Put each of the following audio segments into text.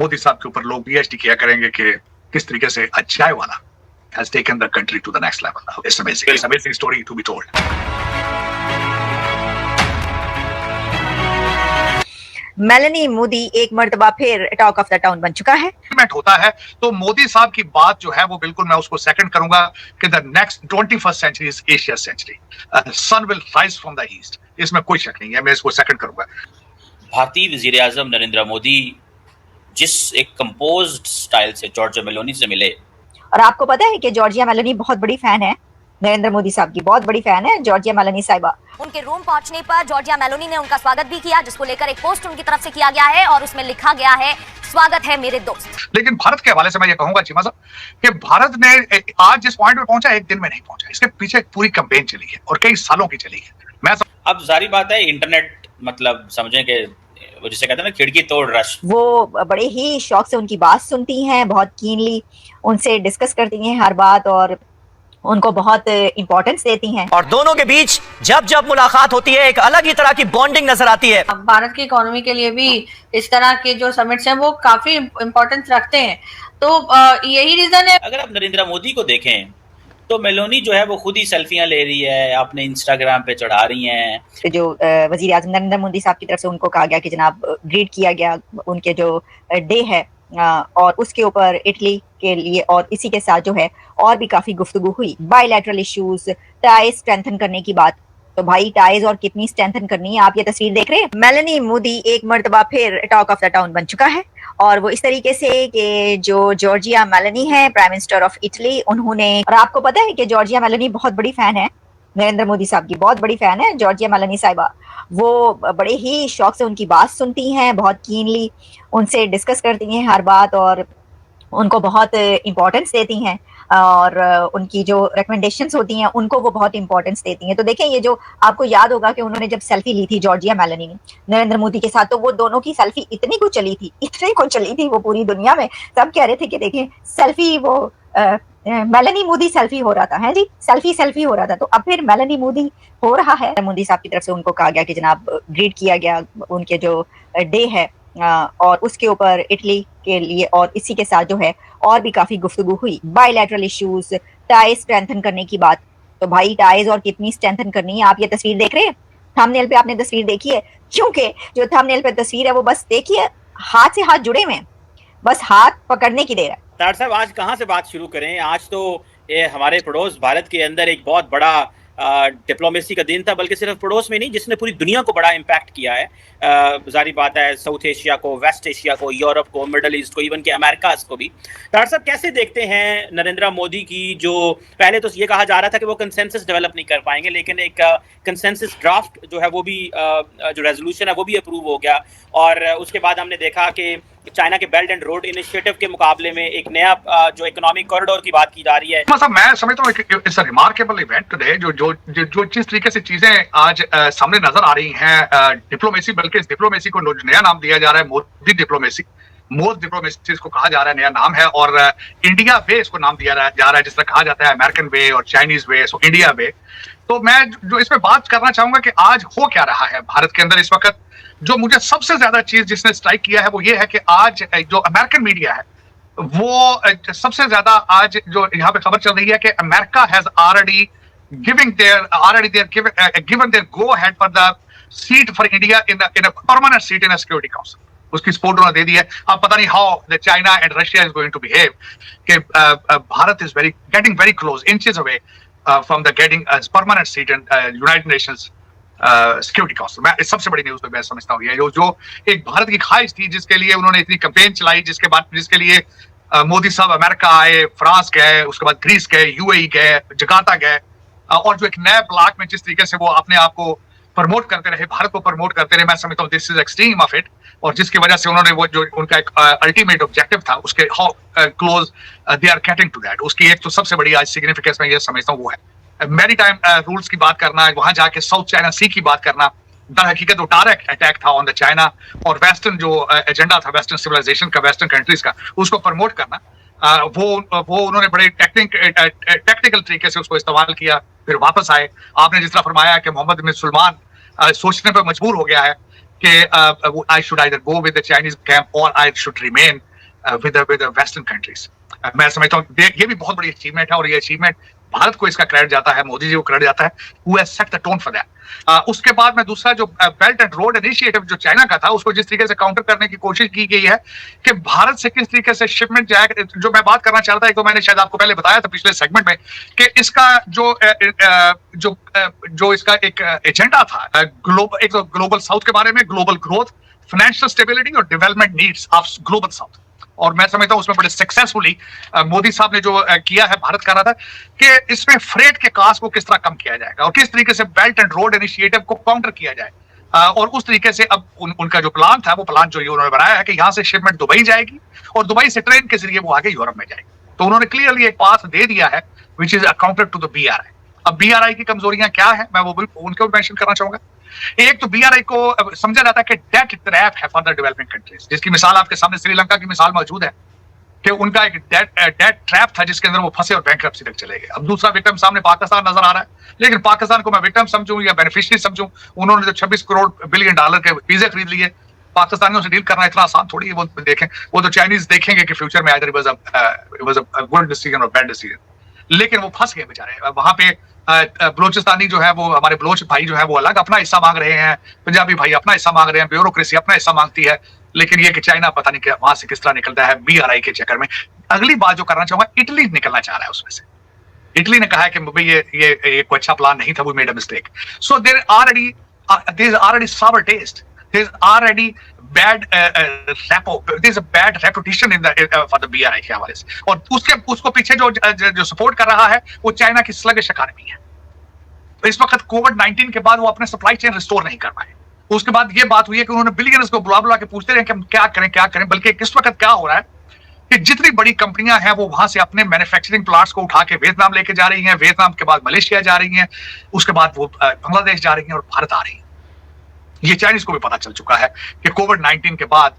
मोदी साहब के ऊपर लोग पीएचडी किया करेंगे कि किस तरीके से a चाय वाला has taken the country to the next level. It's amazing. It's an amazing story to be told. Melanie Modi एक मर्तबा फिर टॉक ऑफ द टाउन बन चुका है। होता है तो मोदी साहब की बात जो है वो बिल्कुल मैं उसको सेकंड करूंगा कि the next 21st century is Asia century, sun will rise from the east, इसमें कोई शक नहीं है, मैं इसको सेकंड करूंगा। भारतीय वजीर आजम नरेंद्र मोदी जिस एक कंपोज्ड स्टाइल से जॉर्जिया मेलोनी से मिले, और आपको पता है कि जॉर्जिया मेलोनी बहुत बड़ी फैन है नरेंद्र मोदी साहब की, बहुत बड़ी फैन है जॉर्जिया मेलोनी साहिबा। उनके रूम पहुंचने पर जॉर्जिया मेलोनी ने उनका स्वागत भी किया, जिसको लेकर एक पोस्ट उनकी तरफ से किया गया है और उसमें लिखा गया है, स्वागत है मेरे दोस्त। लेकिन भारत के हवाले से मैं ये कहूंगा चीमा साहब कि भारत ने आज जिस पॉइंट पे पहुंचा एक दिन में नहीं पहुंचा, इसके पीछे एक पूरी कैंपेन चली है और कई सालों की चली है। अब जारी बात है इंटरनेट मतलब समझें कि वो जिसे कहते हैं ना खिड़की तोड़ रश, वो बड़े ही शौक से उनकी बात सुनती हैं, बहुत कीनली उनसे डिस्कस करती हैं हर बात और उनको बहुत इंपॉर्टेंस देती हैं। और दोनों के बीच जब जब मुलाकात होती है एक अलग ही तरह की बॉन्डिंग नजर आती है। भारत की इकोनॉमी के लिए भी इस तरह के जो समिट्स हैं वो काफी इंपॉर्टेंस रखते हैं, तो यही रीजन है। अगर आप नरेंद्र मोदी को देखें तो मेलोनी जो है वो खुद ही सेल्फियां ले रही है, अपने इंस्टाग्राम पे चढ़ा रही हैं। जो वजीर आजम नरेंद्र मोदी साहब की तरफ से उनको कहा गया कि जनाब ग्रीट किया गया उनके जो डे है और उसके ऊपर इटली के लिए, और इसी के साथ जो है और भी काफी गुफ्तगू हुई बायलैटरल इश्यूज, टाइज स्ट्रेंथन करने की बात। तो भाई टाइज और कितनी स्ट्रेंथन करनी है, आप ये तस्वीर देख रहे हैं। मेलानी मोदी एक मर्तबा फिर टॉक ऑफ द टाउन बन चुका है और वो इस तरीके से कि जो जॉर्जिया मेलानी है प्राइम मिनिस्टर ऑफ इटली, उन्होंने, और आपको पता है कि जॉर्जिया मेलानी बहुत बड़ी फैन है नरेंद्र मोदी साहब की, बहुत बड़ी फैन है जॉर्जिया मेलानी साहिबा। वो बड़े ही शौक से उनकी बात सुनती हैं, बहुत कीनली उनसे डिस्कस करती हैं हर बात और उनको बहुत इंपॉर्टेंस देती हैं और उनकी जो रिकमेंडेशंस होती हैं उनको वो बहुत इंपॉर्टेंस देती हैं। तो देखें ये जो आपको याद होगा कि उन्होंने जब सेल्फी ली थी जॉर्जिया मेलानी ने नरेंद्र मोदी के साथ, तो वो दोनों की सेल्फी इतनी को चली थी वो पूरी दुनिया में सब कह रहे थे कि देखें सेल्फी वो मेलानी मोदी सेल्फी हो रहा था, है जी, सेल्फी हो रहा था। तो अब फिर मेलानी मोदी हो रहा है। मोदी साहब की तरफ से उनको कहा गया कि जनाब ग्रीट किया गया उनके जो डे है और उसके ऊपर इटली के लिए, और इसी के साथ जो है और भी काफी गुफ्तगू हुई बायलैटरल इश्यूज, टाइज स्ट्रेंथन करने की बात। तो भाई टाइज और कितनी स्ट्रेंथन करनी है, आप ये तस्वीर देख रहे हैं, थंबनेल पे आपने तस्वीर देखी है, क्योंकि जो थंबनेल पे तस्वीर है वो बस देखिए हाथ से हाथ जुड़े हुए हैं, बस हाथ पकड़ने की देर है। तार साहब आज कहाँ से बात शुरू करें? आज तो ये हमारे पड़ोस भारत के अंदर एक बहुत बड़ा डिप्लोमेसी का दिन था, बल्कि सिर्फ पड़ोस में नहीं, जिसने पूरी दुनिया को बड़ा इम्पैक्ट किया है। जारी बात है साउथ एशिया को, वेस्ट एशिया को, यूरोप को, मिडल ईस्ट को, इवन के अमेरिका को भी। डॉक्टर साहब कैसे देखते हैं नरेंद्र मोदी की, जो पहले तो ये कहा जा रहा था कि वो कंसेंसस डेवलप नहीं कर पाएंगे, लेकिन एक कंसेंसस ड्राफ्ट जो है वो भी जो रेजोल्यूशन है वो भी अप्रूव हो गया, और उसके बाद हमने देखा कि चाइना के बेल्ट एंड रोड इनिशिएटिव के मुकाबले में एक नया जो इकोनॉमिक कॉरिडोर की बात की जा रही है। मतलब मैं समझता हूँ it's a remarkable event today, जो जिस तरीके से चीजें आज सामने नजर आ रही हैं, डिप्लोमेसी, बल्कि इस डिप्लोमेसी को नया नाम दिया जा रहा है मोदी डिप्लोमेसी, मोद डिप्लोमेसी इसको कहा जा रहा है, नया नाम है, और इंडिया वे इसको नाम दिया जा रहा है, जिस तरह कहा जाता है अमेरिकन वे और चाइनीज वे, सो इंडिया वे। तो मैं जो इस पे बात करना चाहूंगा कि आज हो क्या रहा है भारत के अंदर इस वक्त। जो मुझे सबसे ज्यादा चीज जिसने स्ट्राइक किया है वो ये है कि आज जो अमेरिकन मीडिया है वो सबसे ज्यादा आज जो यहाँ पे खबर चल रही है कि America has already given their go ahead for the seat for India in a permanent seat in a security council. उसकी सपोर्ट उन्होंने दे दी है। अब पता नहीं how the China and Russia is going to behave कि Bharat is getting very close, inches away from the getting a permanent seat in United Nations security council. मैं सबसे बड़ी न्यूज मैं समझता हूँ ये जो एक भारत की ख्वाहिश थी, जिसके लिए उन्होंने इतनी कैंपेन चलाई, जिसके लिए मोदी साहब अमेरिका आए, फ्रांस गए, उसके बाद ग्रीस गए, यूएई गए, जकार्ता गए, और जो एक नए ब्लॉक में जिस तरीके से वो अपने आप को प्रमोट करते रहे, भारत को प्रमोट करते रहे, मैं समझता हूँ this is extreme of it, और जिसकी वजह से उन्होंने वो जो उनका एक अल्टीमेट ऑब्जेक्टिव था उसके how close they are getting to that, उसकी एक तो सबसे बड़ी आज सिग्निफिकेंस मैं ये समझता हूँ वो है मैरीटाइम रूल्स की बात करना, वहां जाके साउथ चाइना सी की बात करना। दर हकीकत वो डायरेक्ट अटैक था ऑन द चाइना, और वेस्टर्न जो एजेंडा था वेस्टर्न सिविलाइजेशन का, वेस्टर्न कंट्रीज का, उसको प्रमोट करना। वो उन्होंने बड़े टेक्निकल तरीके से उसको इस्तेमाल किया, फिर वापस आए। आपने जिस तरह फरमाया कि मोहम्मद बिन सुलेमान सोचने पर मजबूर हो गया है कि I should either go with the Chinese camp और I should remain with western countries. मैं समझता हूँ ये भी बहुत बड़ी अचीवमेंट है, और ये अचीवमेंट भारत को इसका क्रेडिट जाता है, मोदी जी को क्रेडिट जाता है, who has set the tone for that. उसके बाद में दूसरा जो बेल्ट एंड रोड इनिशिएटिव जो चाइना का था, उसको जिस तरीके से काउंटर करने की कोशिश की गई है कि भारत से किस तरीके से शिपमेंट जाएगा, जो मैं बात करना चाह रहा था, तो मैंने शायद आपको पहले बताया था पिछले सेगमेंट में कि इसका जो इसका एक एजेंडा था, एक तो ग्लोबल साउथ के बारे में, ग्लोबल ग्रोथ, फाइनेंशियल स्टेबिलिटी और development needs of global south. और मैं समझता हूं उसमें बड़े सक्सेसफुली मोदी साहब ने जो किया है, भारत कर रहा था कि इसमें फ्रेट के कास्ट को किस तरह कम किया जाएगा और किस तरीके से बेल्ट एंड रोड इनिशिएटिव को काउंटर किया जाए। और उस तरीके से अब उनका जो प्लान था, वो प्लान जो उन्होंने बनाया है कि यहां से शिपमेंट दुबई जाएगी और दुबई से ट्रेन के जरिए वो आगे यूरोप में जाएगी। तो उन्होंने क्लियरली एक पाथ दे दिया है which is accounted to the BRI। अब BRI की कमजोरियां क्या है, मैं वो उनको भी मेंशन करना चाहूंगा। एक तो BRI को समझा जाता है कि डेट ट्रैप है फॉर द डेवलपिंग कंट्रीज, जिसकी मिसाल आपके सामने श्रीलंका की मिसाल मौजूद है कि उनका एक डेट ट्रैप था जिसके अंदर वो फंसे और बैंकरप्सी तक चले गए। अब दूसरा विक्टिम सामने पाकिस्तान नजर आ रहा है, लेकिन पाकिस्तान को मैं विक्टिम समझूं या बेनिफिशियरी समझूं, उन्होंने जो 26 करोड़ बिलियन डॉलर के वीजे खरीद लिए, पाकिस्तानियों से डील करना इतना आसान थोड़ी है। वो देखें, वो तो चाइनीज देखेंगे कि फ्यूचर में it was a good decision और बैड डिसीजन, लेकिन वो फंस गए बेचारे। वहां पे बलोचिस्तानी जो है, वो हमारे बलोच भाई जो है वो अलग अपना हिस्सा मांग रहे हैं, पंजाबी भाई अपना हिस्सा मांग रहे हैं, ब्यूरोक्रेसी अपना हिस्सा मांगती है, लेकिन ये कि चाइना पता नहीं वहां से किस तरह निकलता है BRI के चक्कर में। अगली बात जो करना चाहूंगा, इटली निकलना चाह रहा है उसमें से। इटली ने कहा है कि भाई ये कोई अच्छा प्लान नहीं था, we made a mistake. So there is already sour taste, there is already bad there is a bad reputation in the for the BRI के हवाले से। और उसको पीछे जो सपोर्ट कर रहा है वो चाइना की स्लगिश इकॉनमी है। इस वक्त कोविड-19 के बाद वो अपने सप्लाई चेन रिस्टोर नहीं कर पाए। उसके बाद ये बात हुई है कि उन्होंने बिलियनर्स को बुला के पूछते रहे कि हम क्या करें। बल्कि इस वक्त क्या हो रहा है कि जितनी बड़ी कंपनियां हैं वो वहां से अपने मैन्युफैक्चरिंग प्लांट्स को उठा के वियतनाम लेके जा रही हैं, वियतनाम के बाद मलेशिया जा रही हैं, उसके बाद वो बांग्लादेश जा रही हैं और भारत आ रही हैं। ये चाइनीज को भी पता चल चुका है कि कोविड-19 के बाद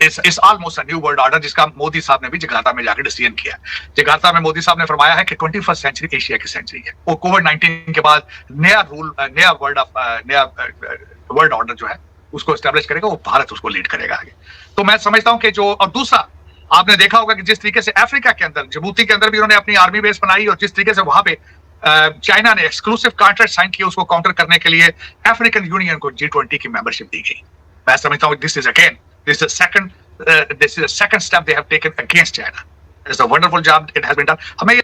इस almost a new world order, जिसका मोदी साहब ने भी जकार्ता में जाकर डिसीजन किया। जकार्ता में मोदी साहब ने फरमाया है कि 21st सेंचुरी एशिया की सेंचुरी है। वो कोविड-19 के बाद नया वर्ल्ड ऑर्डर जो है उसको एस्टेब्लिश करेगा, वो भारत उसको लीड करेगा आगे। तो मैं समझता हूं कि और दूसरा आपने देखा होगा कि जिस तरीके से अफ्रीका के अंदर, जिबूती के अंदर भी उन्होंने अपनी आर्मी बेस बनाई, और जिस तरीके से वहां पे चाइना ने एक्सक्लूसिव कॉन्ट्रैक्ट साइन किया उसको काउंटर करने के लिए अफ्रीकन यूनियन को G20 की मेंबरशिप दी गई। मैं समझता हूं this is a second step they have taken against China. It's a wonderful job it has been done. हमें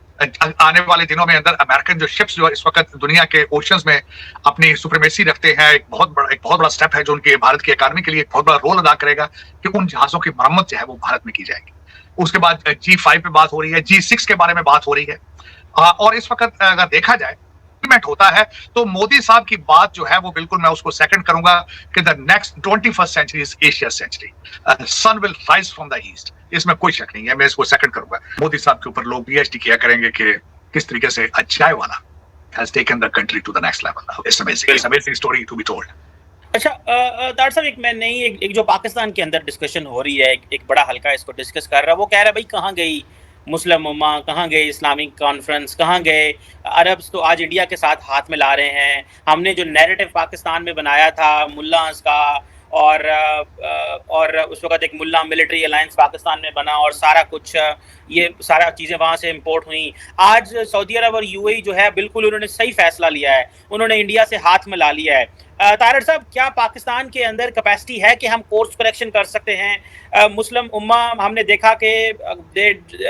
आने वाले दिनों में अंदर अमेरिकन जो शिप्स जो इस वक्त दुनिया के ओशंस में अपनी सुप्रीमेसी रखते हैं, एक बहुत बड़ा स्टेप है जो उनके भारत की इकॉनमी के लिए एक बहुत बड़ा रोल अदा करेगा कि उन जहाजों की मरम्मत जो है वो भारत में की जाएगी। उसके बाद G5 पे बात हो रही है, G6 के बारे में बात हो रही है। और इस वक्त अगर देखा जाए होता है तो मोदी साहब की बात जो है वो बिल्कुल मैं उसको सेकंड करूंगा कि the next 21st century is Asia century, sun will rise from the east. इसमें कोई शक नहीं है, मैं इसको सेकंड करूंगा। मोदी साहब के ऊपर लोग PhD किया करेंगे कि किस तरीके से चाय वाला has taken the country to the next level. It's amazing story to be told. अच्छा तार साहब, एक जो पाकिस्तान के अंदर डिस्कशन हो रही है, एक बड़ा हल्का इसको डिस्कस कर रहा है, वो कह रहा है भाई कहाँ गई मुस्लिम उम्मा, कहाँ गए इस्लामिक कॉन्फ्रेंस, कहाँ गए अरब्स, तो आज इंडिया के साथ हाथ मिला रहे हैं। हमने जो नैरेटिव पाकिस्तान में बनाया था मुल्लास का, और उस वक्त एक मुल्ला मिलिट्री अलायंस पाकिस्तान में बना, और सारा कुछ ये सारा चीज़ें वहाँ से इंपोर्ट हुई। आज सऊदी अरब और UAE जो है बिल्कुल उन्होंने सही फैसला लिया है, उन्होंने इंडिया से हाथ मिला लिया है। तारड़ साहब, क्या पाकिस्तान के अंदर कैपेसिटी है कि हम कोर्स करेक्शन कर सकते हैं? मुस्लिम उम्मा हमने देखा कि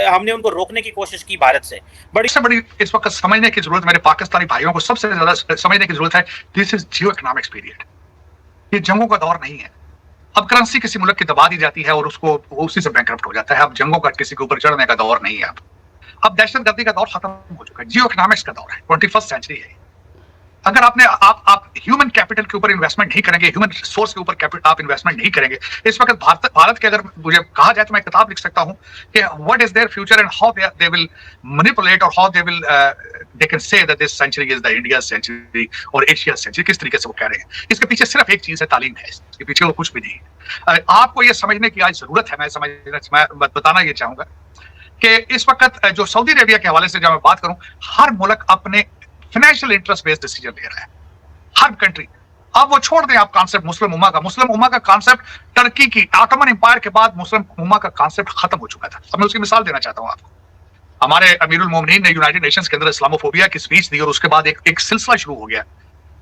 हमने उनको रोकने की कोशिश की भारत से। बड़ी इस वक्त समझने की जरूरत, मेरे पाकिस्तानी भाइयों को सबसे ज्यादा समझने की जरूरत है, this is Jio economics period. ये जंगों का दौर नहीं है। अब करेंसी किसी मुल्क की दबा दी जाती है और उसको उसी से बैंकरप्ट हो जाता है। अब जंगों का किसी के ऊपर चढ़ने का दौर नहीं है। अब दहशतगर्दी का दौर खत्म हो चुका है, जियो इकोनॉमिक्स का दौर है, 21st सेंचुरी है। अगर आप ह्यूमन कैपिटल के ऊपर इन्वेस्टमेंट नहीं करेंगे, ह्यूमन रिसोर्स के ऊपर आप इन्वेस्टमेंट नहीं करेंगे, इस वक्त भारत के अगर मुझे कहा जाए तो मैं किताब लिख सकता हूं कि what is their future and how they will manipulate और how they can say that this century is the India century और एशिया सेंचुरी। किस तरीके से वो कह रहे हैं, इसके पीछे सिर्फ एक चीज है, तालीम है, इसके पीछे वो कुछ भी नहीं है। आपको ये समझने की आज जरूरत है। मैं बताना ये चाहूंगा कि इस वक्त जो सऊदी अरेबिया के हवाले से जब मैं बात करूं, हर मुल्क अपने फाइनेंशियल इंटरेस्ट बेस्ड डिसीजन ले रहा है। हर कंट्री अब वो छोड़ दें आप कॉन्सेप्ट मुस्लिम उम्मा का कॉन्सेप्ट टर्की की ऑटोमन एम्पायर के बाद मुस्लिम उम्मा का कॉन्सेप्ट खत्म हो चुका था। अब मैं उसकी मिसाल देना चाहता हूं आपको। हमारे अमीरुल मोमिनीन ने यूनाइटेड नेशंस के अंदर इस्लामोफोबिया की स्पीच दी और उसके बाद एक सिलसिला शुरू हो गया।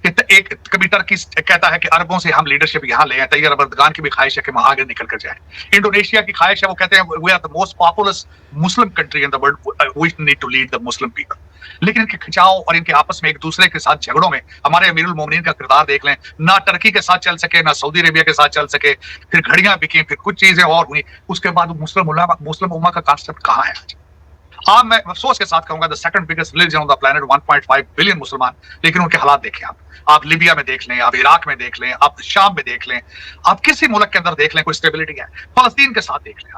एक कभी टर्की कहता है कि अरबों से हम लीडरशिप यहाँ ले आए, तैयब अर्दगान की भी ख्वाहिश है कि वहां आगे निकल कर जाए। इंडोनेशिया की ख्वाहिश है, वो कहते हैं we are the most populous Muslim country in the world, we need to lead the Muslim people. लेकिन इनके खिंचाव और इनके आपस में एक दूसरे के साथ झगड़ों में हमारे अमीरुल मोमिनीन का किरदार देख लें। ना टर्की के साथ चल सके, ना सऊदी अरेबिया के साथ चल सके, फिर घड़ियां बिकी, फिर कुछ चीजें और हुई, उसके बाद मुस्लिम उम्मा का कॉन्सेप्ट कहाँ है आज? हाँ, मैं अफसोस के साथ कहूंगा the second biggest religion on the planet, 1.5 billion मुसलमान। लेकिन उनके हालात देखें आप लिबिया में देख लें, आप इराक में देख लें, आप शाम में देख लें, आप किसी मुल्क के अंदर देख लें कोई स्टेबिलिटी है। फलस्तीन के साथ देख लें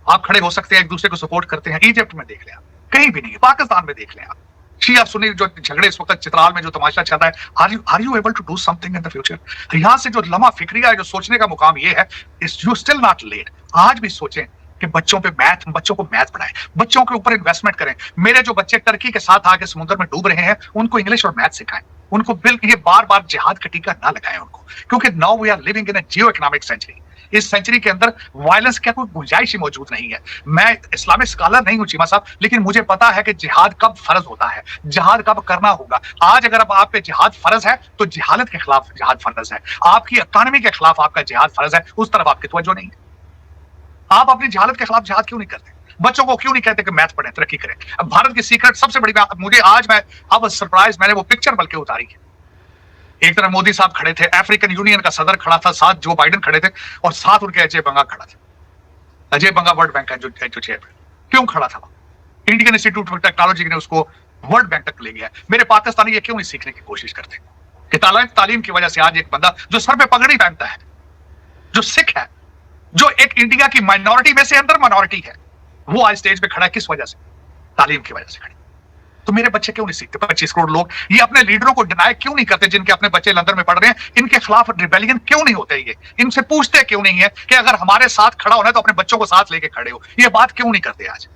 आप खड़े हो सकते हैं, एक दूसरे को सपोर्ट करते हैं। इजिप्ट में देख लें आप, कहीं भी नहीं है। पाकिस्तान में देख लें आप, शिया सुन्नी जो झगड़े इस वक्त चित्राल में जो तमाशा चल रहा है, are you able to do something in the future? यहां से जो लम्हा फिक्रिया है, जो सोचने का मुकाम ये है, is you still not let. आज भी सोचें कि बच्चों को मैथ पढ़ाएं, बच्चों के ऊपर इन्वेस्टमेंट करें। मेरे जो बच्चे टर्की के साथ आके समुद्र में डूब रहे हैं, उनको इंग्लिश और मैथ सिखाएं। उनको बिल्कुल ये बार बार जिहाद का टीका ना लगाएं उनको, क्योंकि now we are living in a geo economic century. इस सेंचुरी के अंदर वायलेंस क्या कोई गुंजाइश ही मौजूद नहीं है। मैं इस्लामिक स्कॉलर नहीं हूं चीमा साहब, लेकिन मुझे पता है कि जिहाद कब फर्ज होता है, जिहाद कब करना होगा। आज अगर अब आप पे जिहाद फर्ज है तो जिहालत के खिलाफ जिहाद फर्ज है, आपकी इकोनॉमी के खिलाफ आपका जिहाद फर्ज है। उस तरफ आपकी तवज्जो नहीं है। आप अपनी जिहालत के खिलाफ जिहाद क्यों नहीं करते? बच्चों को क्यों नहीं कहते कि मैथ पढ़ें, तरक्की करें? अब भारत की सीक्रेट सबसे बड़ी बात मुझे आज अब सरप्राइज, मैंने वो पिक्चर बल्कि उतारी है। एक तरफ मोदी साहब खड़े थे, अफ्रीकन यूनियन का सदर खड़ा था, साथ जो बाइडेन खड़े थे, और साथ उनके अजय बंगा खड़ा था। अजय बंगा वर्ल्ड बैंक का जो चेयरमैन, क्यों खड़ा था? इंडियन इंस्टीट्यूट ऑफ टेक्नोलॉजी ने उसको वर्ल्ड बैंक तक ले गया। मेरे पाकिस्तानी ये क्यों नहीं सीखने की कोशिश करते कि तालीम की वजह से आज एक बंदा जो सर पे पगड़ी पहनता है, जो सिख है, जो एक इंडिया की माइनॉरिटी में से अंदर माइनॉरिटी है, वो आज स्टेज पे खड़ा है, किस वजह से? तालीम की वजह से खड़ा। तो मेरे बच्चे क्यों नहीं सीखते? 25 करोड़ लोग ये अपने लीडरों को डिनाई क्यों नहीं करते? जिनके अपने बच्चे लंदन में पढ़ रहे हैं, इनके खिलाफ रिबेलियन क्यों नहीं होते? ये इनसे पूछते क्यों नहीं है कि अगर हमारे साथ खड़ा होना है तो अपने बच्चों को साथ लेके खड़े हो? ये बात क्यों नहीं करते? आज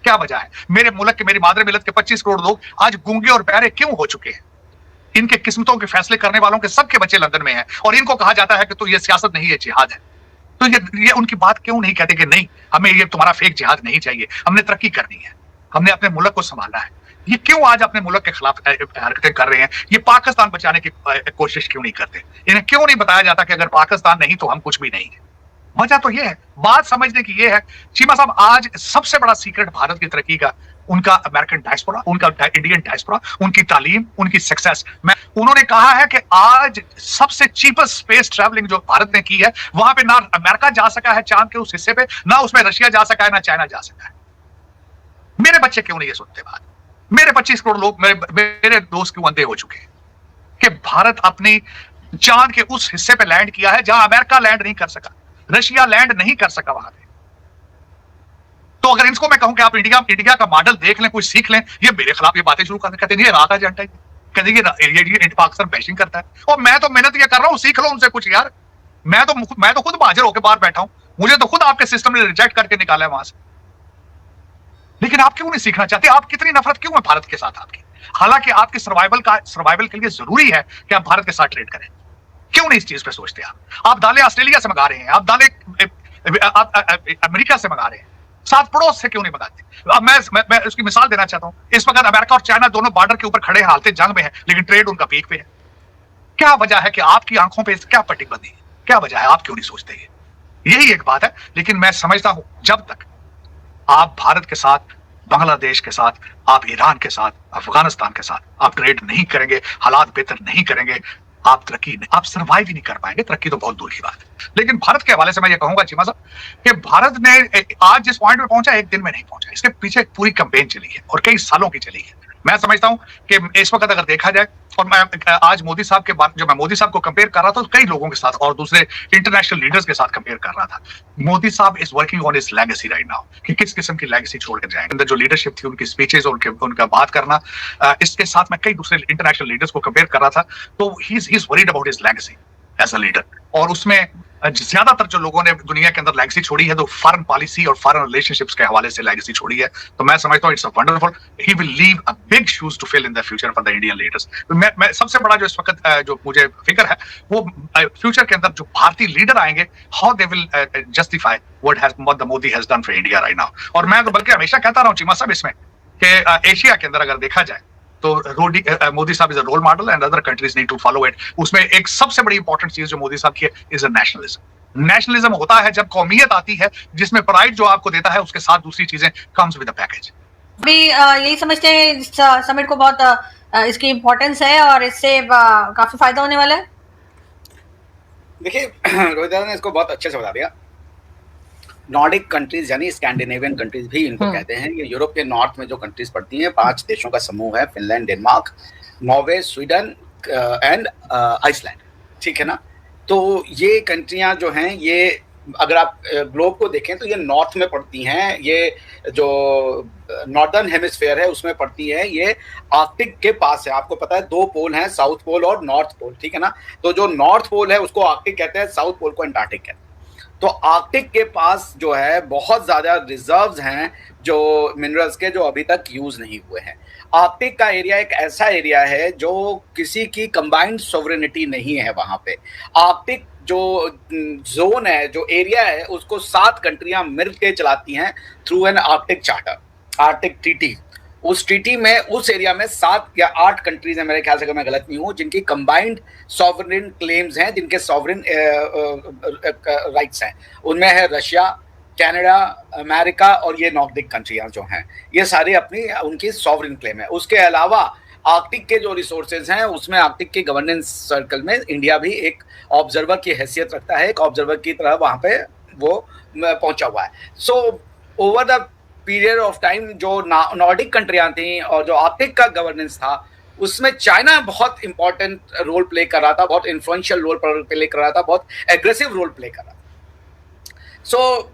क्या वजह है? मेरे मुल्क के, मेरी मादर मिलत के 25 करोड़ लोग आज गूंगे और बहरे क्यों हो चुके हैं? इनके किस्मतों के फैसले करने वालों के सबके बच्चे लंदन में हैं, और इनको कहा जाता है कि तो ये सियासत नहीं है, जिहाद है। तो ये उनकी बात क्यों नहीं कहते कि नहीं, हमें ये तुम्हारा फेक जिहाद नहीं चाहिए, हमने तरक्की करनी है, हमने अपने मुल्क को संभालना है? ये क्यों आज अपने मुल्क के खिलाफ हरकतें कर रहे हैं? ये पाकिस्तान बचाने की कोशिश क्यों नहीं करते? इन्हें क्यों नहीं बताया जाता कि अगर पाकिस्तान नहीं तो हम कुछ भी नहीं है? वजह तो ये है, बात समझने की ये है चीमा साहब, आज सबसे बड़ा सीक्रेट भारत की तरक्की का उनका अमेरिकन डायस्पोरा, उनका इंडियन डायस्पोरा, उनकी तालीम, उनकी सक्सेस। उन्होंने कहा है कि आज सबसे चीपेस्ट स्पेस ट्रैवलिंग जो भारत ने की है, वहां पे ना अमेरिका जा सका है चांद के उस हिस्से पे, ना उसमें रशिया जा सका है, ना चाइना जा सका है। मेरे बच्चे क्यों नहीं ये सुनते बात? मेरे 25 करोड़ लोग, मेरे दोस्त क्यों अंधे हो चुके हैं कि भारत अपनी चांद के उस हिस्से पे लैंड किया है जहां अमेरिका लैंड नहीं कर सका, रशिया लैंड नहीं कर सका वहां पे। तो अगर इनको मैं कहूं कि आप इंडिया का मॉडल देख लें, कुछ सीख लें, ये मेरे खिलाफ ये बातें शुरू करते, कहते हैं ये रात एजेंडा है, कहते हैं ये पाकिस्तान बैशिंग करता है। और मैं तो मेहनत ये कर रहा हूं, सीख लो उनसे कुछ यार। मैं तो खुद बहादुर होकर बाहर बैठा हूं, मुझे तो खुद आपके सिस्टम ने रिजेक्ट करके निकाला है वहां से। लेकिन आप क्यों नहीं सीखना चाहते? आप कितनी नफरत क्यों है भारत के साथ आपकी? हालांकि आपके सर्वाइवल के लिए जरूरी है कि आप भारत के साथ ट्रेड करें। क्यों नहीं इस चीज पे सोचते? आप दालें ऑस्ट्रेलिया से मंगा रहे हैं, आप दालें अमेरिका से मंगा रहे हैं, साथ पड़ोस से क्यों नहीं मंगाते? अब मैं उसकी मिसाल देना चाहता हूं। इस वक्त अमेरिका और चाइना दोनों बॉर्डर के ऊपर खड़े हालते जंग में है, लेकिन ट्रेड उनका पीक पे है। क्या वजह है कि आपकी आंखों पे क्या पट्टी बंदी है? क्या वजह है? आप क्यों नहीं सोचते? यही एक बात है। लेकिन मैं समझता हूं जब तक आप भारत के साथ, बांग्लादेश के साथ, आप ईरान के साथ, अफगानिस्तान के साथ आप ट्रेड नहीं करेंगे, हालात बेहतर नहीं करेंगे, आप आप सर्वाइव ही नहीं कर पाएंगे। तरक्की तो बहुत दूर की बात है। लेकिन भारत के हवाले से मैं ये कहूंगा चीमा साहब कि भारत ने आज जिस पॉइंट पे पहुंचा, एक दिन में नहीं पहुंचा। इसके पीछे एक पूरी कैंपेन चली है और कई सालों की चली है। मैं समझता हूं कि इस वक्त अगर देखा जाए, और मैं आज मोदी साहब के बाद, जो मैं मोदी साहब को कंपेयर कर रहा था, तो कई लोगों के साथ और दूसरे इंटरनेशनल लीडर्स के साथ कंपेयर कर रहा था। मोदी साहब is working on his legacy right now, कि किस किस्म की लेगेसी छोड़ कर जाएंगे। अंदर जो लीडरशिप थी, उनकी स्पीचेस और उनका बात करना, इसके साथ मैं कई दूसरे इंटरनेशनल लीडर्स को कंपेयर कर रहा था। तो he is worried about his legacy as a leader, और उसमें ज्यादातर जो लोगों ने दुनिया के अंदर लेगेसी छोड़ी है तो फॉरेन पॉलिसी और फॉरेन रिलेशनशिप्स के हवाले से लेगेसी छोड़ी है। तो मैं समझता हूँ it's a wonderful, he will leave a big shoes to fill in the future for the Indian leaders. मैं सबसे बड़ा जो इस वक्त जो मुझे फिक्र है वो फ्यूचर के अंदर जो भारतीय लीडर आएंगे, how they will justify what the Modi has done for India right now. और मैं तो बल्कि हमेशा कहता रहा हूँ चीमा साहब इसमें कि एशिया के अंदर अगर देखा जाए तो मोदी साहब is a role model and other countries need to follow it. उसमें एक सबसे बड़ी इंपॉर्टेंट चीज जो मोदी साहब की है इज अ नेशनलिज्म। नेशनलिज्म होता है जब कौमियत आती है जिसमें प्राइड जो आपको देता है उसके साथ दूसरी चीजें कम्स विद अ पैकेज। अभी यही समझते हैं इस समिट को बहुत इसकी इम्पोर्टेंस है और इससे काफी फायदा होने वाला है। देखिए रोहित दादा ने इसको बहुत अच्छे से बता दिया। नॉर्डिक कंट्रीज यानी स्कैंडिनेवियन कंट्रीज भी इनको कहते हैं। ये यूरोप के नॉर्थ में जो कंट्रीज पड़ती हैं 5 देशों का समूह है, Finland, Denmark, Norway, Sweden and Iceland, ठीक है ना। तो ये कंट्रियां जो हैं ये अगर आप ग्लोब को देखें तो ये नॉर्थ में पड़ती हैं, ये जो नॉर्दर्न हेमिस्फेयर है उसमें पड़ती हैं, ये आर्कटिक के पास है। आपको पता है 2 पोल हैं, साउथ पोल और नॉर्थ पोल, ठीक है ना। तो जो नॉर्थ पोल है उसको आर्कटिक कहते हैं, साउथ पोल को अंटार्कटिक कहते हैं। तो आर्कटिक के पास जो है बहुत ज्यादा रिजर्व्स हैं जो मिनरल्स के, जो अभी तक यूज नहीं हुए हैं। आर्कटिक का एरिया एक ऐसा एरिया है जो किसी की कंबाइंड सॉवरेनिटी नहीं है वहां पे। आर्कटिक जो जोन है, जो एरिया है, उसको 7 कंट्रियां मिल के चलाती हैं through an Arctic charter, Arctic treaty. उस ट्रीटी में उस एरिया में 7 या 8 कंट्रीज हैं मेरे ख्याल से, अगर मैं गलत नहीं हूं, जिनकी कंबाइंड सॉवरेन क्लेम्स हैं, जिनके सॉवरेन राइट्स हैं। उनमें है रशिया, कनाडा, अमेरिका और ये नॉर्डिक कंट्रियां जो हैं, ये सारी अपनी उनकी सॉवरेन क्लेम है। उसके अलावा आर्कटिक के जो रिसोर्सेज हैं उसमें आर्कटिक के गवर्नेंस सर्कल में इंडिया भी एक ऑब्जर्वर की हैसियत रखता है, एक ऑब्जर्वर की तरह वहां पे वो पहुंचा हुआ है। So over the period of time जो नॉर्डिक कंट्रियां थी और जो आर्कटिक का गवर्नेंस था उसमें चाइना बहुत इंपॉर्टेंट रोल प्ले कर रहा था, बहुत इन्फ्लुएंशियल रोल प्ले कर रहा था, बहुत एग्रेसिव रोल प्ले कर रहा था। सो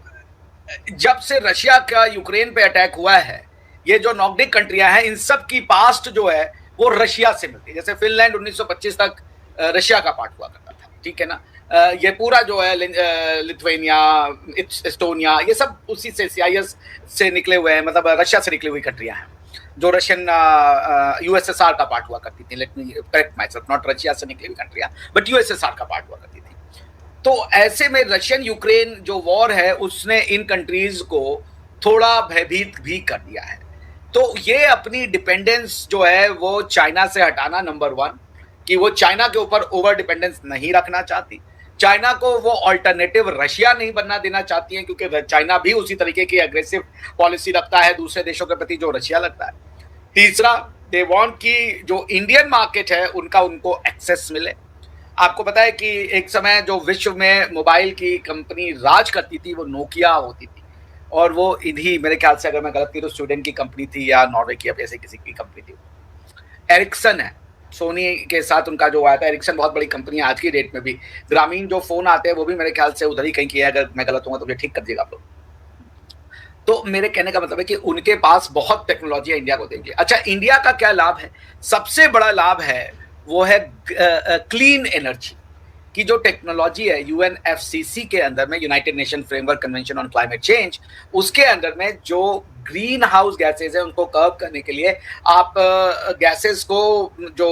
जब से रशिया का यूक्रेन पे अटैक हुआ है, ये जो नॉर्डिक कंट्रियां हैं इन सब की पास्ट जो है वो रशिया से मिलती है। जैसे फिनलैंड 1925 तक रशिया का पार्ट हुआ करता था, ठीक है ना। ये पूरा जो है लिथुआनिया, एस्टोनिया, ये सब उसी से सीआईएस से निकले हुए हैं, मतलब रशिया से निकली हुई कंट्रियां हैं जो रशियन यूएसएसआर का पार्ट हुआ करती थी। Let me correct my self, not Russia से निकली हुई कंट्रियां बट यूएसएसआर का पार्ट हुआ करती थी। तो ऐसे में रशियन यूक्रेन जो वॉर है उसने इन कंट्रीज को थोड़ा भयभीत भी कर दिया है। तो ये अपनी डिपेंडेंस जो है वो चाइना से हटाना, नंबर 1 कि वो चाइना के ऊपर ओवर डिपेंडेंस नहीं रखना चाहती। चाइना को वो अल्टरनेटिव रशिया नहीं बनना देना चाहती है, क्योंकि चाइना भी उसी तरीके की एग्रेसिव पॉलिसी रखता है दूसरे देशों के प्रति जो रशिया लगता है। तीसरा, दे वांट कि जो इंडियन मार्केट है उनका उनको एक्सेस मिले। आपको पता है कि एक समय जो विश्व में मोबाइल की कंपनी राज करती थी वो नोकिया होती थी, और वो इन्हीं, मेरे ख्याल से अगर मैं गलत नहीं तो स्वीडन की कंपनी थी या नॉर्वे की, ऐसे किसी की कंपनी थी। एरिक्सन है, सोनी के साथ उनका जो आया था। एरिक्सन बहुत बड़ी कंपनी है आज की डेट में भी। ग्रामीण जो फोन आते हैं वो भी मेरे ख्याल से उधर ही कहीं किया है, अगर मैं गलत हूँ तो मुझे ठीक कर दिएगा आप लोग। तो मेरे कहने का मतलब है कि उनके पास बहुत टेक्नोलॉजी है इंडिया को देंगे। अच्छा, इंडिया का क्या लाभ है? सबसे बड़ा लाभ है वो है क्लीन एनर्जी की जो टेक्नोलॉजी है। यूएनएफसीसी के अंदर में, United nation framework convention on climate change, उसके अंदर में जो ग्रीन हाउस गैसेज है उनको कर्व करने के लिए आप गैसेस को जो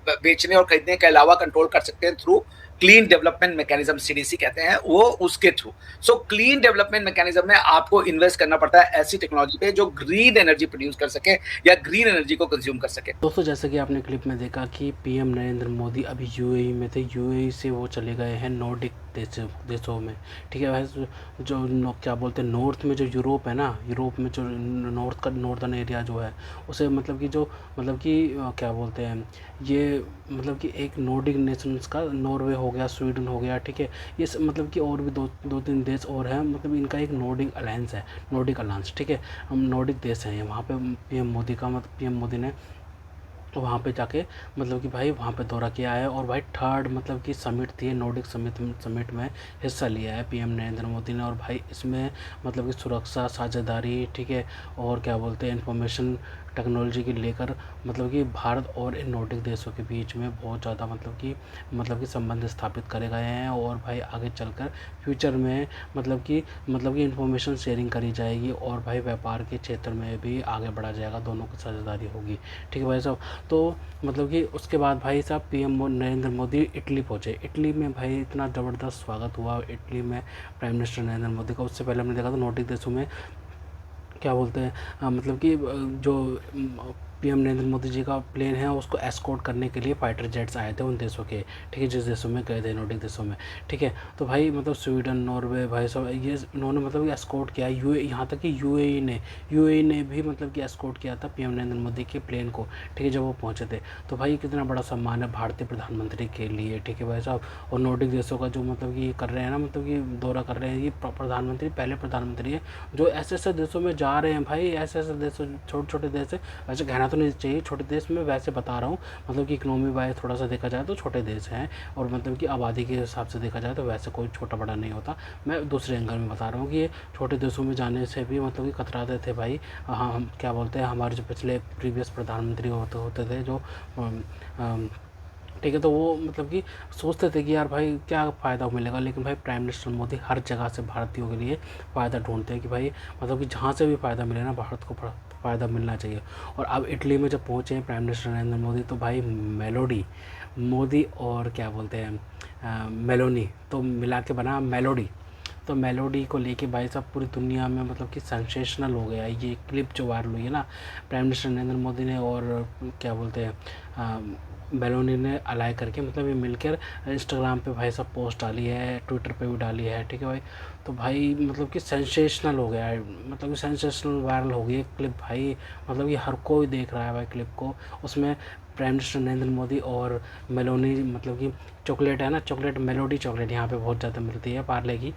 बेचने और खरीदने के अलावा कंट्रोल कर सकते हैं through clean development mechanism, CDC कहते हैं वो, उसके through. So clean development mechanism में आपको इन्वेस्ट करना पड़ता है ऐसी टेक्नोलॉजी पे जो ग्रीन एनर्जी प्रोड्यूस कर सके या ग्रीन एनर्जी को कंज्यूम कर सके। दोस्तों, जैसे कि आपने क्लिप में देखा कि पीएम नरेंद्र मोदी अभी यूएई में थे, यूएई से वो चले गए हैं नॉर्डिक देशों में, ठीक है। वैसे जो क्या बोलते हैं नॉर्थ में जो यूरोप है ना, यूरोप में जो नॉर्थ का नॉर्दर्न एरिया जो है उसे मतलब कि क्या बोलते हैं, ये मतलब कि एक नॉर्डिक नेशंस का, नॉर्वे हो गया, स्वीडन हो गया, ठीक है। ये मतलब कि और भी दो तीन देश और हैं, मतलब इनका एक नॉर्डिक अलायंस है, नॉर्डिक अलायंस, ठीक है। हम नॉर्डिक देश हैं, वहाँ पे पीएम मोदी ने वहाँ पे जाके मतलब कि भाई वहाँ पे दौरा किया है, और भाई थर्ड मतलब कि समिट थी, नॉर्डिक समिट में हिस्सा लिया है पीएम नरेंद्र मोदी ने। और भाई इसमें मतलब कि सुरक्षा साझेदारी, ठीक है, और क्या बोलते हैं इंफॉर्मेशन टेक्नोलॉजी के लेकर मतलब कि भारत और इन नॉर्डिक देशों के बीच में बहुत ज़्यादा मतलब कि संबंध स्थापित करे गए हैं। और भाई आगे चलकर फ्यूचर में मतलब कि इंफॉर्मेशन शेयरिंग करी जाएगी, और भाई व्यापार के क्षेत्र में भी आगे बढ़ा जाएगा, दोनों की साझेदारी होगी, ठीक है भाई साहब। तो मतलब कि उसके बाद भाई साहब पीएम नरेंद्र मोदी इटली पहुँचे। इटली में भाई इतना ज़बरदस्त स्वागत हुआ इटली में प्राइम मिनिस्टर नरेंद्र मोदी का। उससे पहले हमने देखा था नॉर्डिक देशों में क्या बोलते हैं मतलब कि जो पीएम नरेंद्र मोदी जी का प्लेन है उसको एस्कॉर्ट करने के लिए फाइटर जेट्स आए थे उन देशों के, ठीक है, जिस देशों में गए थे नॉर्डिक देशों में, ठीक है। तो भाई मतलब स्वीडन, नॉर्वे, भाई सब ये इन्होंने मतलब एस्कॉर्ट किया। यहाँ तक कि यूएई ने भी मतलब कि एस्कॉर्ट किया था पीएम नरेंद्र मोदी के प्लेन को, ठीक है, जब वो पहुँचे थे। तो भाई कितना बड़ा सम्मान है भारतीय प्रधानमंत्री के लिए, ठीक है भाई साहब। और नॉर्डिक देशों का जो मतलब कि कर रहे हैं ना, मतलब कि दौरा कर रहे हैं, ये प्रधानमंत्री पहले प्रधानमंत्री है जो ऐसे देशों में जा रहे हैं भाई, ऐसे देशों, छोटे छोटे देश है, वैसे कहना तो नहीं चाहिए छोटे देश में, वैसे बता रहा हूँ मतलब कि इकोनॉमी वाइज थोड़ा सा देखा जाए तो छोटे देश हैं, और मतलब कि आबादी के हिसाब से देखा जाए तो वैसे कोई छोटा बड़ा नहीं होता। मैं दूसरे एंगल में बता रहा हूँ कि ये छोटे देशों में जाने से भी मतलब कि कतराते थे भाई। हाँ, हम क्या बोलते हैं, हमारे जो पिछले प्रीवियस प्रधानमंत्री होते थे जो ठीक है, तो वो मतलब कि सोचते थे कि यार भाई क्या फ़ायदा मिलेगा, लेकिन भाई प्राइम मिनिस्टर मोदी हर जगह से भारतीयों के लिए फ़ायदा ढूंढते हैं कि भाई मतलब कि जहाँ से भी फ़ायदा मिले ना भारत को फ़ायदा मिलना चाहिए। और अब इटली में जब पहुँचे हैं प्राइम मिनिस्टर नरेंद्र मोदी, तो भाई मोदी और क्या बोलते हैं मेलोनी, तो मिला के बना मेलोडी। तो मेलोडी को लेके भाई साहब पूरी दुनिया में मतलब कि सेंसेशनल हो गया ये क्लिप जो वायरल हुई है ना, प्राइम मिनिस्टर नरेंद्र मोदी ने और क्या बोलते हैं मेलोनी ने अलाइ करके मतलब ये मिलकर इंस्टाग्राम पे भाई साहब पोस्ट डाली है, ट्विटर पे भी डाली है, ठीक है भाई। तो भाई मतलब कि सेंसेशनल हो गया है, मतलब कि सेंसेशनल वायरल हो गई है क्लिप भाई, मतलब कि हर कोई देख रहा है भाई क्लिप को। उसमें प्राइम मिनिस्टर नरेंद्र मोदी और मेलोनी मतलब कि चॉकलेट है ना, चॉकलेट मेलोडी चॉकलेट यहाँ पे बहुत ज़्यादा मिलती है, पार्ले की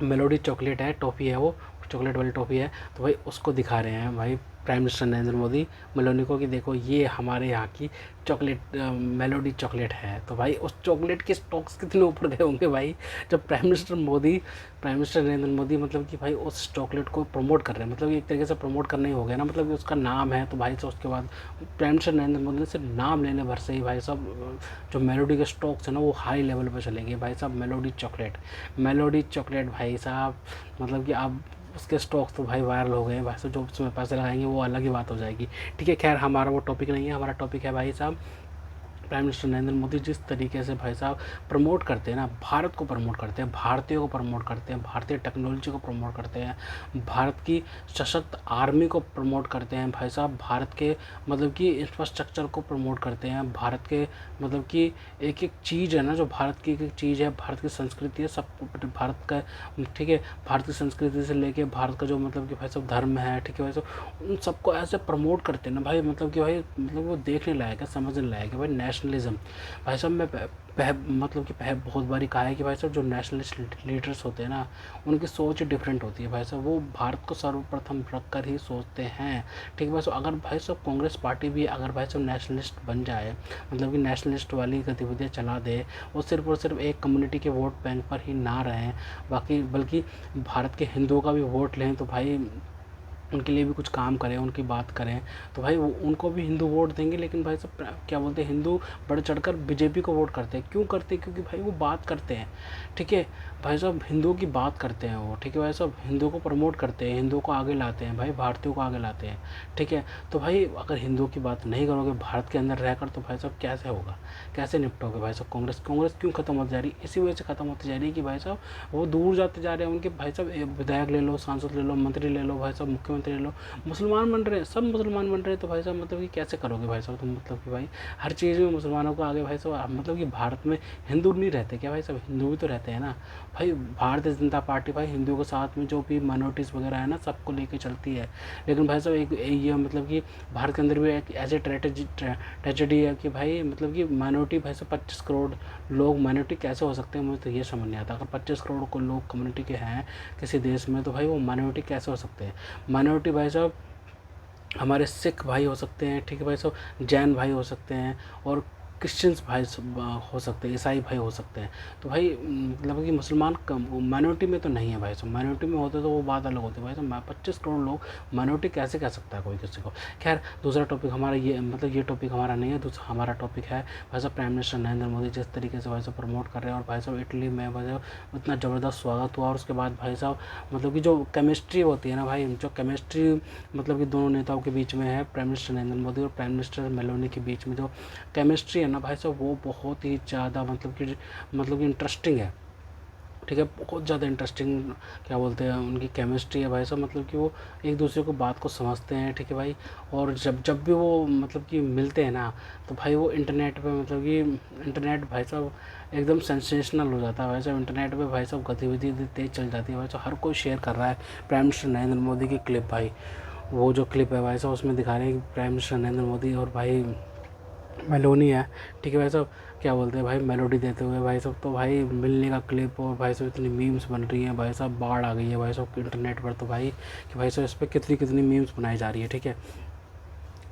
मेलोडी चॉकलेट है, टॉफ़ी है, वो चॉकलेट वाली टॉफ़ी है। तो भाई उसको दिखा रहे हैं भाई prime minister Narendra Modi Meloni को कि देखो ये हमारे यहाँ की चॉकलेट मेलोडी चॉकलेट है। तो भाई उस चॉकलेट के स्टॉक्स कितने ऊपर गए होंगे भाई, जब प्राइम मिनिस्टर नरेंद्र मोदी मतलब कि भाई उस चॉकलेट को प्रमोट कर रहे हैं, मतलब एक तरीके से प्रमोट करना ही हो गया ना, मतलब कि उसका नाम है। तो भाई साहब उसके बाद प्राइम मिनिस्टर नरेंद्र मोदी ने सिर्फ नाम लेने भर से ही भाई साहब जो मेलोडी के स्टॉक्स हैं ना वो हाई लेवल पर चले गए भाई साहब। मेलोडी चॉकलेट भाई साहब मतलब कि आप उसके स्टॉक्स तो भाई वायरल हो गए हैं भाई साहब, जो उसमें पैसे लगाएंगे वो अलग ही बात हो जाएगी, ठीक है। खैर हमारा वो टॉपिक नहीं है, हमारा टॉपिक है भाई साहब प्राइम मिनिस्टर नरेंद्र मोदी जिस तरीके से भाई साहब प्रमोट करते हैं ना, भारत को प्रमोट करते हैं, भारतीयों को प्रमोट करते हैं, भारतीय टेक्नोलॉजी को प्रमोट करते हैं, भारत की सशक्त आर्मी को प्रमोट करते हैं भाई साहब, भारत के मतलब कि इंफ्रास्ट्रक्चर को प्रमोट करते हैं, भारत के मतलब कि एक एक चीज़ है ना, जो भारत की एक एक चीज़ है, भारत की संस्कृति है, सब भारत का, ठीक है, भारत की संस्कृति से लेके भारत का जो मतलब कि भाई साहब धर्म है, ठीक है भाई साहब, उन सबको ऐसे प्रमोट करते हैं ना भाई, मतलब कि भाई मतलब वो देखने लायक है, समझने लायक है भाई। नेशनलिज्म भाई साहब मैं मतलब कि बहुत बारी कहा है कि भाई साहब जो नेशनलिस्ट लीडर्स होते हैं ना उनकी सोच डिफरेंट होती है भाई साहब, वो भारत को सर्वप्रथम रख कर ही सोचते हैं, ठीक है भाई साहब। अगर भाई साहब कांग्रेस पार्टी भी अगर भाई साहब नेशनलिस्ट बन जाए, मतलब कि नेशनलिस्ट वाली गतिविधियाँ चला दे, वो सिर्फ और सिर्फ एक कम्युनिटी के वोट बैंक पर ही ना रहें, बाकी बल्कि भारत के हिंदुओं का भी वोट लें, तो भाई उनके लिए भी कुछ काम करें, उनकी बात करें, तो भाई उनको भी हिंदू वोट देंगे। लेकिन भाई सब क्या बोलते हैं, हिंदू बढ़ चढ़कर बीजेपी को वोट करते हैं। क्यों करते हैं? क्योंकि भाई वो बात करते हैं, ठीक है भाई साहब, हिंदुओं की बात करते हैं वो, ठीक है भाई साहब, हिंदुओं को प्रमोट करते हैं, हिंदुओं को आगे लाते हैं भाई, भारतीयों को आगे लाते हैं, ठीक है। तो भाई अगर हिंदुओं की बात नहीं करोगे भारत के अंदर रहकर, तो भाई साहब कैसे होगा, कैसे निपटोगे भाई साहब। कांग्रेस क्यों खत्म होती जा रही है? इसी वजह से खत्म होती जा रही है कि भाई साहब वो दूर जाते जा रहे हैं। उनके भाई साहब विधायक ले लो, सांसद ले लो, मंत्री ले लो भाई साहब, मुख्यमंत्री ले लो, मुसलमान बन रहे हैं, सब मुसलमान बन रहे हैं। तो भाई साहब मतलब कि कैसे करोगे भाई साहब तुम, मतलब कि भाई हर चीज़ में मुसलमानों को आगे भाई साहब, मतलब कि भारत में हिंदू नहीं रहते क्या भाई साहब, हिंदू भी तो रहते हैं ना भाई। भारतीय जनता पार्टी भाई हिंदुओं के साथ में जो भी माइनॉरिटीज़ वगैरह है ना सबको लेके चलती है। लेकिन भाई साहब एक ये मतलब कि भारत के अंदर भी एक ऐसे ट्रेजेडी है कि भाई मतलब कि माइनॉरिटी भाई साहब 25 करोड़ लोग माइनॉरिटी कैसे हो सकते हैं, मुझे तो ये समझ नहीं आता। अगर 25 करोड़ को लोग कम्युनिटी के हैं किसी देश में, तो भाई वो माइनॉरिटी कैसे हो सकते हैं। माइनॉरिटी भाई साहब हमारे सिख भाई हो सकते हैं, ठीक है भाई साहब, जैन भाई हो सकते हैं, और क्रिश्चियंस भाई हो सकते हैं, ईसाई भाई हो सकते हैं। तो भाई मतलब कि मुसलमान कम माइनॉरिटी में तो नहीं है भाई साहब। माइनॉरिटी में होते तो वो बात अलग होती है भाई साहब। 25 करोड़ लोग माइनॉरिटी कैसे कह सकता है कोई किसी को। खैर दूसरा टॉपिक हमारा ये, मतलब ये टॉपिक हमारा नहीं है। दूसरा हमारा टॉपिक है भाई साहब प्राइम मिनिस्टर नरेंद्र मोदी जिस तरीके से भाई साहब प्रमोट कर रहे हैं, और भाई साहब इटली में भाई साहब इतना ज़बरदस्त स्वागत हुआ। और उसके बाद भाई साहब मतलब कि जो केमिस्ट्री होती है ना भाई, जो केमिस्ट्री मतलब कि दोनों नेताओं के बीच में है, प्राइम मिनिस्टर नरेंद्र मोदी और प्राइम मिनिस्टर मेलोनी के बीच में जो केमिस्ट्री है ना भाई साहब, वो बहुत ही ज़्यादा मतलब कि इंटरेस्टिंग है, ठीक है। बहुत ज़्यादा इंटरेस्टिंग क्या बोलते हैं उनकी केमिस्ट्री है भाई साहब। मतलब कि वो एक दूसरे को बात को समझते हैं, ठीक है भाई। और जब भी वो मतलब कि मिलते हैं ना, तो भाई वो इंटरनेट पे मतलब कि इंटरनेट भाई साहब एकदम सेंसेशनल हो जाता है भाई साहब। इंटरनेट पे भाई साहब गतिविधि इतनी तेज़ चल जाती है भाई साहब। हर कोई शेयर कर रहा है प्राइम मिनिस्टर नरेंद्र मोदी की क्लिप भाई। वो जो क्लिप है भाई साहब उसमें दिखा रहे हैं कि प्राइम मिनिस्टर नरेंद्र मोदी और भाई मेलोनी है, ठीक है भाई साहब, क्या बोलते हैं भाई मेलोडी देते हुए भाई साहब। तो भाई मिलने का क्लिप, और भाई साहब इतनी मीम्स बन रही हैं भाई साहब, बाढ़ आ गई है भाई साहब इंटरनेट पर। तो भाई कि भाई साहब इस पर कितनी मीम्स बनाई जा रही है, ठीक है।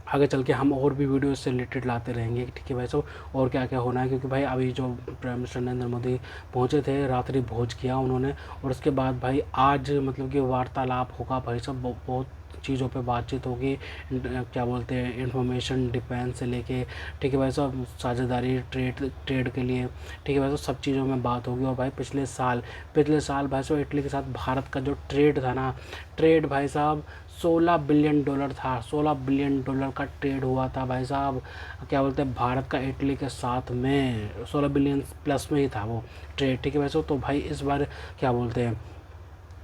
आगे चल के हम और भी वीडियो इससे रिलेटेड लाते रहेंगे, ठीक है भाई साहब। और क्या क्या होना है, क्योंकि भाई अभी जो प्राइम मिनिस्टर नरेंद्र मोदी पहुँचे थे, रात्रि भोज किया उन्होंने, और उसके बाद भाई आज मतलब कि वार्तालाप होगा भाई साहब। बहुत चीज़ों पे बातचीत होगी, क्या बोलते हैं इंफॉर्मेशन डिफेंस से लेके, ठीक है भाई साहब, साझेदारी ट्रेड के लिए, ठीक है भाई साहब, सब चीज़ों में बात होगी। और भाई पिछले साल भाई साहब इटली के साथ भारत का जो ट्रेड था ना, ट्रेड भाई साहब $16 बिलियन था। $16 बिलियन का ट्रेड हुआ था भाई साहब, क्या बोलते हैं भारत का इटली के साथ में 16 बिलियन प्लस में ही था वो ट्रेड, ठीक है भाई साहब। तो भाई इस बार क्या बोलते हैं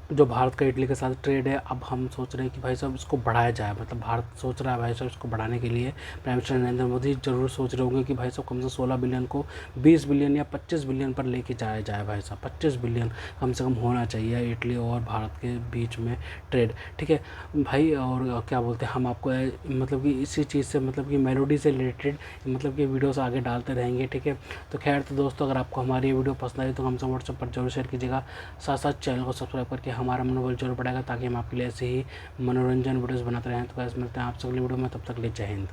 जो भारत का इटली के साथ ट्रेड है, अब हम सोच रहे हैं कि भाई साहब इसको बढ़ाया जाए। मतलब भारत सोच रहा है भाई साहब इसको बढ़ाने के लिए प्राइम मिनिस्टर नरेंद्र मोदी ज़रूर सोच रहे होंगे कि भाई साहब कम से 16 बिलियन को 20 बिलियन या 25 बिलियन पर लेके जाया जाए भाई साहब। 25 बिलियन कम से कम होना चाहिए इटली और भारत के बीच में ट्रेड, ठीक है भाई। और क्या बोलते हैं हम आपको मतलब कि इसी चीज़ से मतलब कि मेलोडी से रिलेटेड मतलब कि वीडियोस आगे डालते रहेंगे, ठीक है। तो खैर तो दोस्तों, अगर आपको हमारी ये वीडियो पसंद आई तो हमसे व्हाट्सएप पर जरूर शेयर कीजिएगा। साथ साथ चैनल को सब्सक्राइब करके हमारा मनोबल जरूर बढ़ाएगा, ताकि हम आपके लिए ऐसे ही मनोरंजन वीडियोस बनाते रहें। तो गाइस मिलते हैं आप से अगली वीडियो में, तब तक के लिए जय हिंद।